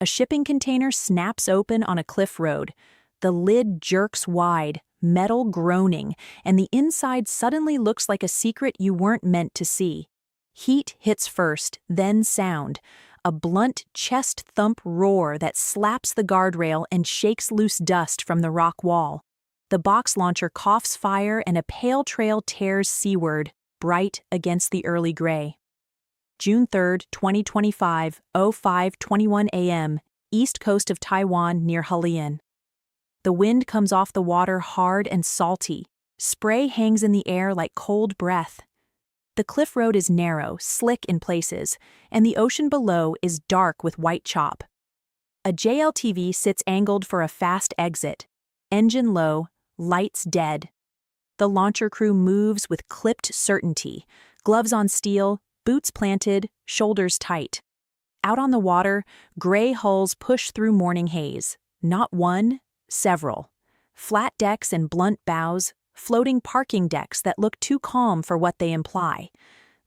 A shipping container snaps open on a cliff road. The lid jerks wide, metal groaning, and the inside suddenly looks like a secret you weren't meant to see. Heat hits first, then sound. A blunt chest thump roar that slaps the guardrail and shakes loose dust from the rock wall. The box launcher coughs fire and a pale trail tears seaward, bright against the early gray. June 3, 2025, 05:21 a.m., east coast of Taiwan near Hualien. The wind comes off the water hard and salty. Spray hangs in the air like cold breath. The cliff road is narrow, slick in places, and the ocean below is dark with white chop. A JLTV sits angled for a fast exit. Engine low, lights dead. The launcher crew moves with clipped certainty, gloves on steel, boots planted, shoulders tight. Out on the water, gray hulls push through morning haze. Not one, several. Flat decks and blunt bows, floating parking decks that look too calm for what they imply.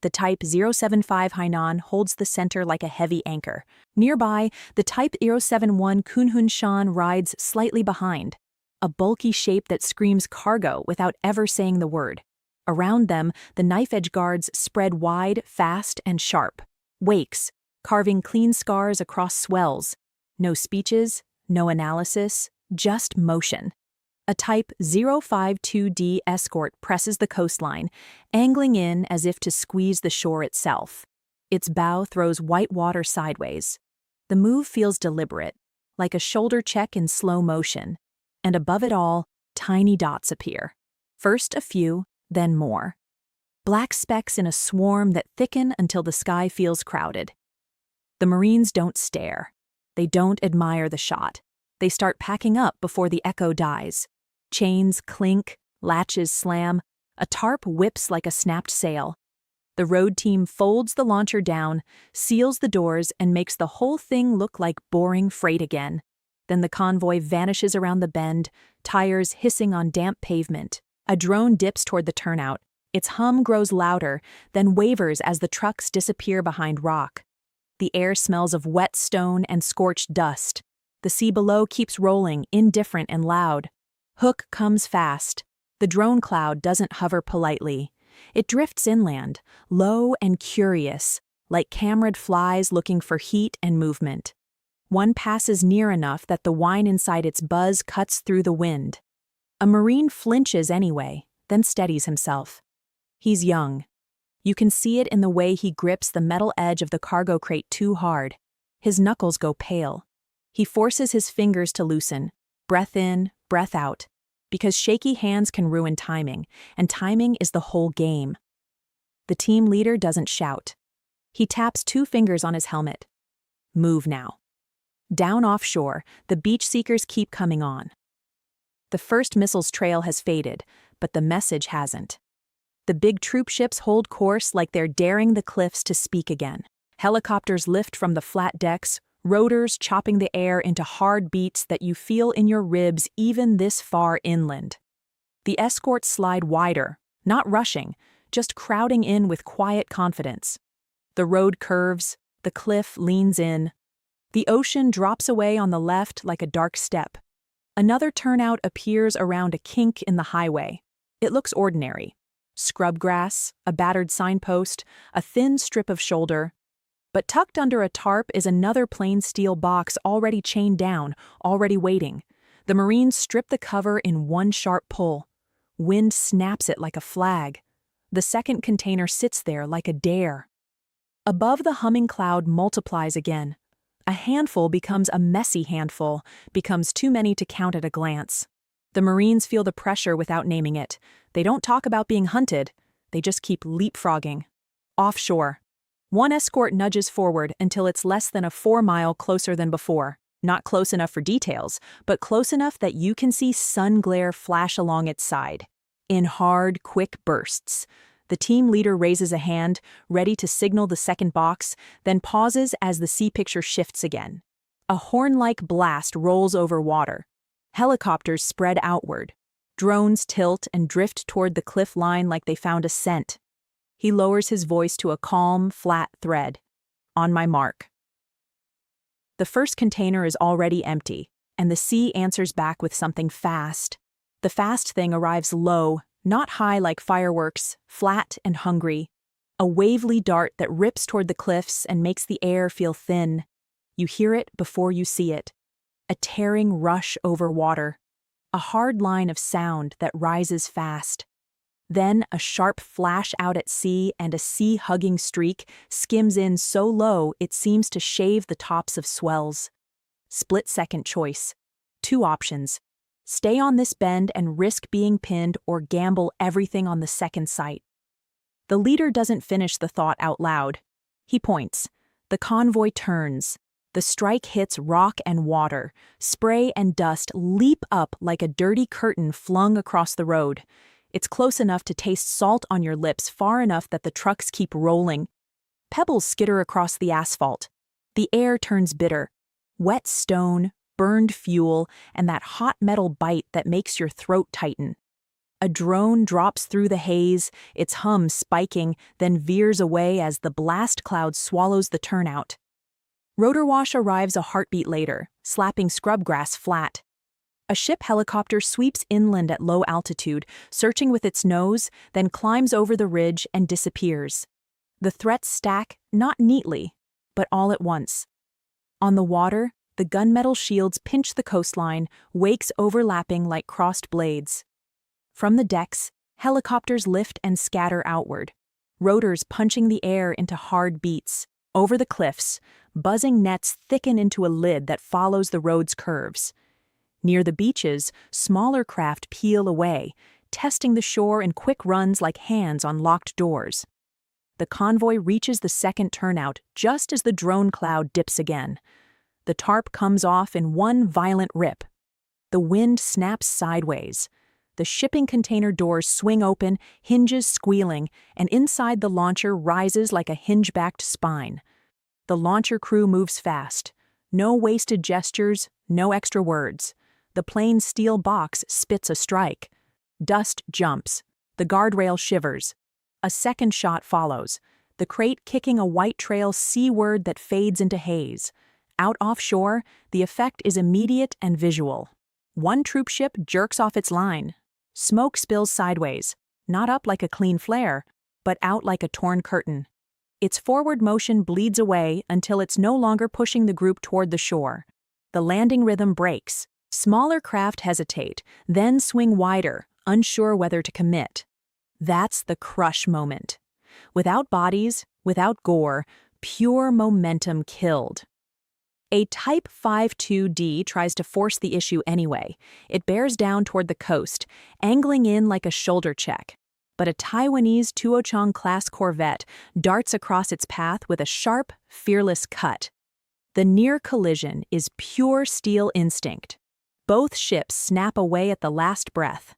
The Type 075 Hainan holds the center like a heavy anchor. Nearby, the Type 071 Kunhunshan rides slightly behind, a bulky shape that screams cargo without ever saying the word. Around them, the knife-edge guards spread wide, fast, and sharp. Wakes, carving clean scars across swells. No speeches, no analysis, just motion. A Type 052D escort presses the coastline, angling in as if to squeeze the shore itself. Its bow throws white water sideways. The move feels deliberate, like a shoulder check in slow motion. And above it all, tiny dots appear. First a few, then more. Black specks in a swarm that thicken until the sky feels crowded. The Marines don't stare. They don't admire the shot. They start packing up before the echo dies. Chains clink, latches slam, a tarp whips like a snapped sail. The road team folds the launcher down, seals the doors, and makes the whole thing look like boring freight again. Then the convoy vanishes around the bend, tires hissing on damp pavement. A drone dips toward the turnout. Its hum grows louder, then wavers as the trucks disappear behind rock. The air smells of wet stone and scorched dust. The sea below keeps rolling, indifferent and loud. Hook comes fast. The drone cloud doesn't hover politely. It drifts inland, low and curious, like cameraed flies looking for heat and movement. One passes near enough that the whine inside its buzz cuts through the wind. A Marine flinches anyway, then steadies himself. He's young. You can see it in the way he grips the metal edge of the cargo crate too hard. His knuckles go pale. He forces his fingers to loosen, breath in, breath out, because shaky hands can ruin timing, and timing is the whole game. The team leader doesn't shout. He taps 2 fingers on his helmet. Move now. Down offshore, the beach seekers keep coming on. The first missile's trail has faded, but the message hasn't. The big troop ships hold course like they're daring the cliffs to speak again. Helicopters lift from the flat decks, rotors chopping the air into hard beats that you feel in your ribs even this far inland. The escorts slide wider, not rushing, just crowding in with quiet confidence. The road curves, the cliff leans in. The ocean drops away on the left like a dark step. Another turnout appears around a kink in the highway. It looks ordinary. Scrub grass, a battered signpost, a thin strip of shoulder. But tucked under a tarp is another plain steel box already chained down, already waiting. The Marines strip the cover in one sharp pull. Wind snaps it like a flag. The second container sits there like a dare. Above, the humming cloud multiplies again. A handful becomes a messy handful, becomes too many to count at a glance. The Marines feel the pressure without naming it. They don't talk about being hunted. They just keep leapfrogging. Offshore. One escort nudges forward until it's less than a 4-mile closer than before. Not close enough for details, but close enough that you can see sun glare flash along its side. In hard, quick bursts. The team leader raises a hand, ready to signal the second box, then pauses as the sea picture shifts again. A horn-like blast rolls over water. Helicopters spread outward. Drones tilt and drift toward the cliff line like they found a scent. He lowers his voice to a calm, flat thread. On my mark. The first container is already empty, and the sea answers back with something fast. The fast thing arrives low, not high like fireworks, flat and hungry. A wavely dart that rips toward the cliffs and makes the air feel thin. You hear it before you see it. A tearing rush over water. A hard line of sound that rises fast. Then a sharp flash out at sea, and a sea-hugging streak skims in so low it seems to shave the tops of swells. Split-second choice. Two options. Stay on this bend and risk being pinned, or gamble everything on the second sight. The leader doesn't finish the thought out loud. He points. The convoy turns. The strike hits rock and water. Spray and dust leap up like a dirty curtain flung across the road. It's close enough to taste salt on your lips, far enough that the trucks keep rolling. Pebbles skitter across the asphalt. The air turns bitter. Wet stone, burned fuel, and that hot metal bite that makes your throat tighten. A drone drops through the haze, its hum spiking, then veers away as the blast cloud swallows the turnout. Rotor wash arrives a heartbeat later, slapping scrubgrass flat. A ship helicopter sweeps inland at low altitude, searching with its nose, then climbs over the ridge and disappears. The threats stack, not neatly, but all at once. On the water, the gunmetal shields pinch the coastline, wakes overlapping like crossed blades. From the decks, helicopters lift and scatter outward, rotors punching the air into hard beats. Over the cliffs, buzzing nets thicken into a lid that follows the road's curves. Near the beaches, smaller craft peel away, testing the shore in quick runs like hands on locked doors. The convoy reaches the second turnout just as the drone cloud dips again. The tarp comes off in one violent rip. The wind snaps sideways. The shipping container doors swing open, hinges squealing, and inside the launcher rises like a hinge-backed spine. The launcher crew moves fast. No wasted gestures, no extra words. The plane's steel box spits a strike. Dust jumps. The guardrail shivers. A second shot follows, the crate kicking a white trail seaward that fades into haze. Out offshore, the effect is immediate and visual. One troop ship jerks off its line. Smoke spills sideways, not up like a clean flare, but out like a torn curtain. Its forward motion bleeds away until it's no longer pushing the group toward the shore. The landing rhythm breaks. Smaller craft hesitate, then swing wider, unsure whether to commit. That's the crush moment. Without bodies, without gore, pure momentum killed. A Type 52D tries to force the issue anyway. It bears down toward the coast, angling in like a shoulder check. But a Taiwanese Tuochang-class corvette darts across its path with a sharp, fearless cut. The near collision is pure steel instinct. Both ships snap away at the last breath.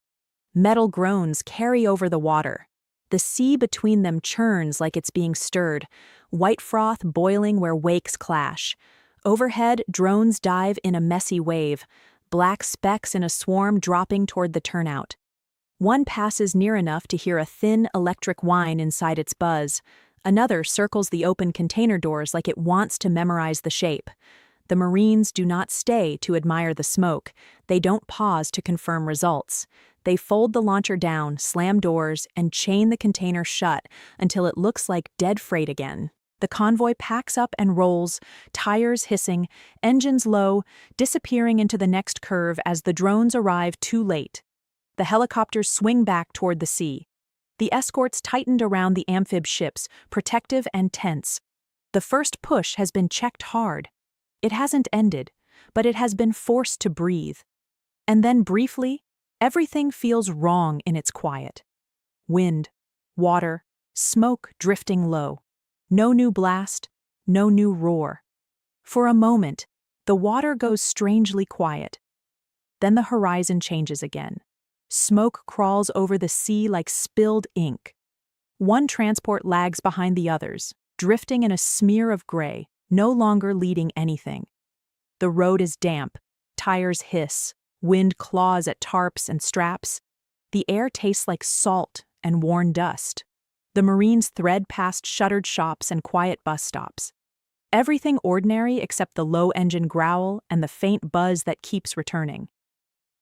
Metal groans carry over the water. The sea between them churns like it's being stirred, white froth boiling where wakes clash. Overhead, drones dive in a messy wave, black specks in a swarm dropping toward the turnout. One passes near enough to hear a thin electric whine inside its buzz. Another circles the open container doors like it wants to memorize the shape. The Marines do not stay to admire the smoke. They don't pause to confirm results. They fold the launcher down, slam doors, and chain the container shut until it looks like dead freight again. The convoy packs up and rolls, tires hissing, engines low, disappearing into the next curve as the drones arrive too late. The helicopters swing back toward the sea. The escorts tightened around the amphib ships, protective and tense. The first push has been checked hard. It hasn't ended, but it has been forced to breathe. And then briefly, everything feels wrong in its quiet. Wind, water, smoke drifting low. No new blast, no new roar. For a moment, the water goes strangely quiet. Then the horizon changes again. Smoke crawls over the sea like spilled ink. One transport lags behind the others, drifting in a smear of gray, no longer leading anything. The road is damp, tires hiss, wind claws at tarps and straps. The air tastes like salt and worn dust. The Marines thread past shuttered shops and quiet bus stops. Everything ordinary except the low engine growl and the faint buzz that keeps returning.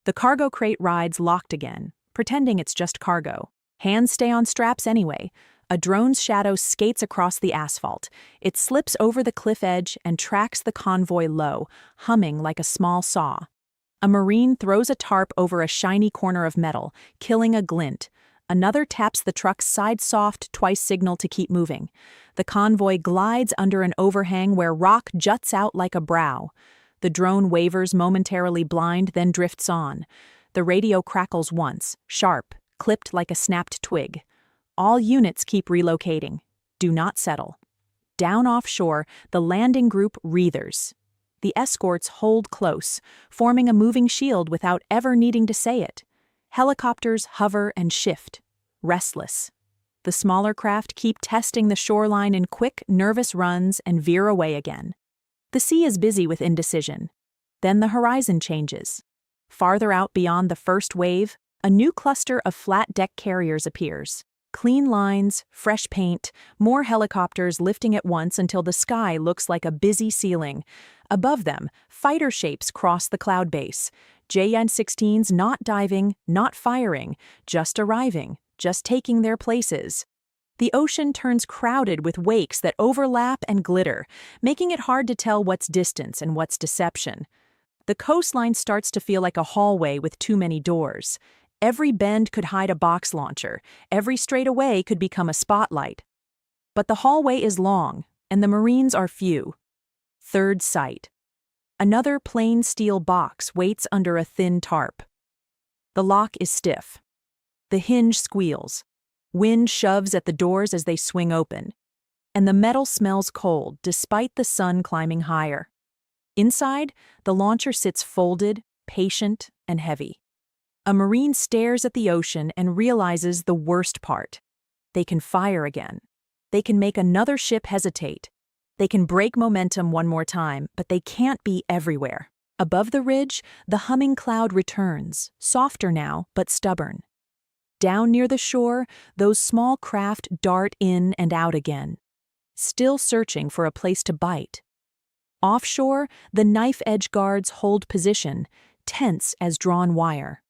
The cargo crate rides locked again, pretending it's just cargo. Hands stay on straps anyway. A drone's shadow skates across the asphalt. It slips over the cliff edge and tracks the convoy low, humming like a small saw. A Marine throws a tarp over a shiny corner of metal, killing a glint. Another taps the truck's side soft twice signal to keep moving. The convoy glides under an overhang where rock juts out like a brow. The drone wavers momentarily blind, then drifts on. The radio crackles once, sharp, clipped like a snapped twig. All units keep relocating. Do not settle. Down offshore, the landing group breathers. The escorts hold close, forming a moving shield without ever needing to say it. Helicopters hover and shift, restless. The smaller craft keep testing the shoreline in quick, nervous runs and veer away again. The sea is busy with indecision. Then the horizon changes. Farther out beyond the first wave, a new cluster of flat-deck carriers appears. Clean lines, fresh paint, more helicopters lifting at once until the sky looks like a busy ceiling. Above them, fighter shapes cross the cloud base. JN-16s not diving, not firing, just arriving, just taking their places. The ocean turns crowded with wakes that overlap and glitter, making it hard to tell what's distance and what's deception. The coastline starts to feel like a hallway with too many doors. Every bend could hide a box launcher. Every straightaway could become a spotlight. But the hallway is long, and the Marines are few. Third sight. Another plain steel box waits under a thin tarp. The lock is stiff. The hinge squeals. Wind shoves at the doors as they swing open. And the metal smells cold, despite the sun climbing higher. Inside, the launcher sits folded, patient, and heavy. A Marine stares at the ocean and realizes the worst part. They can fire again. They can make another ship hesitate. They can break momentum one more time, but they can't be everywhere. Above the ridge, the humming cloud returns, softer now, but stubborn. Down near the shore, those small craft dart in and out again, still searching for a place to bite. Offshore, the knife-edge guards hold position, tense as drawn wire.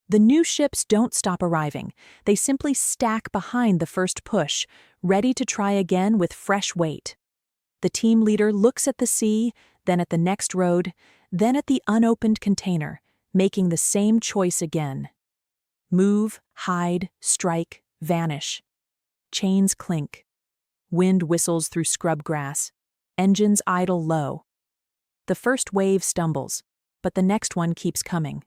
The new ships don't stop arriving. They simply stack behind the first push, ready to try again with fresh weight. The team leader looks at the sea, then at the next road, then at the unopened container, making the same choice again. Move, hide, strike, vanish. Chains clink. Wind whistles through scrub grass. Engines idle low. The first wave stumbles, but the next one keeps coming.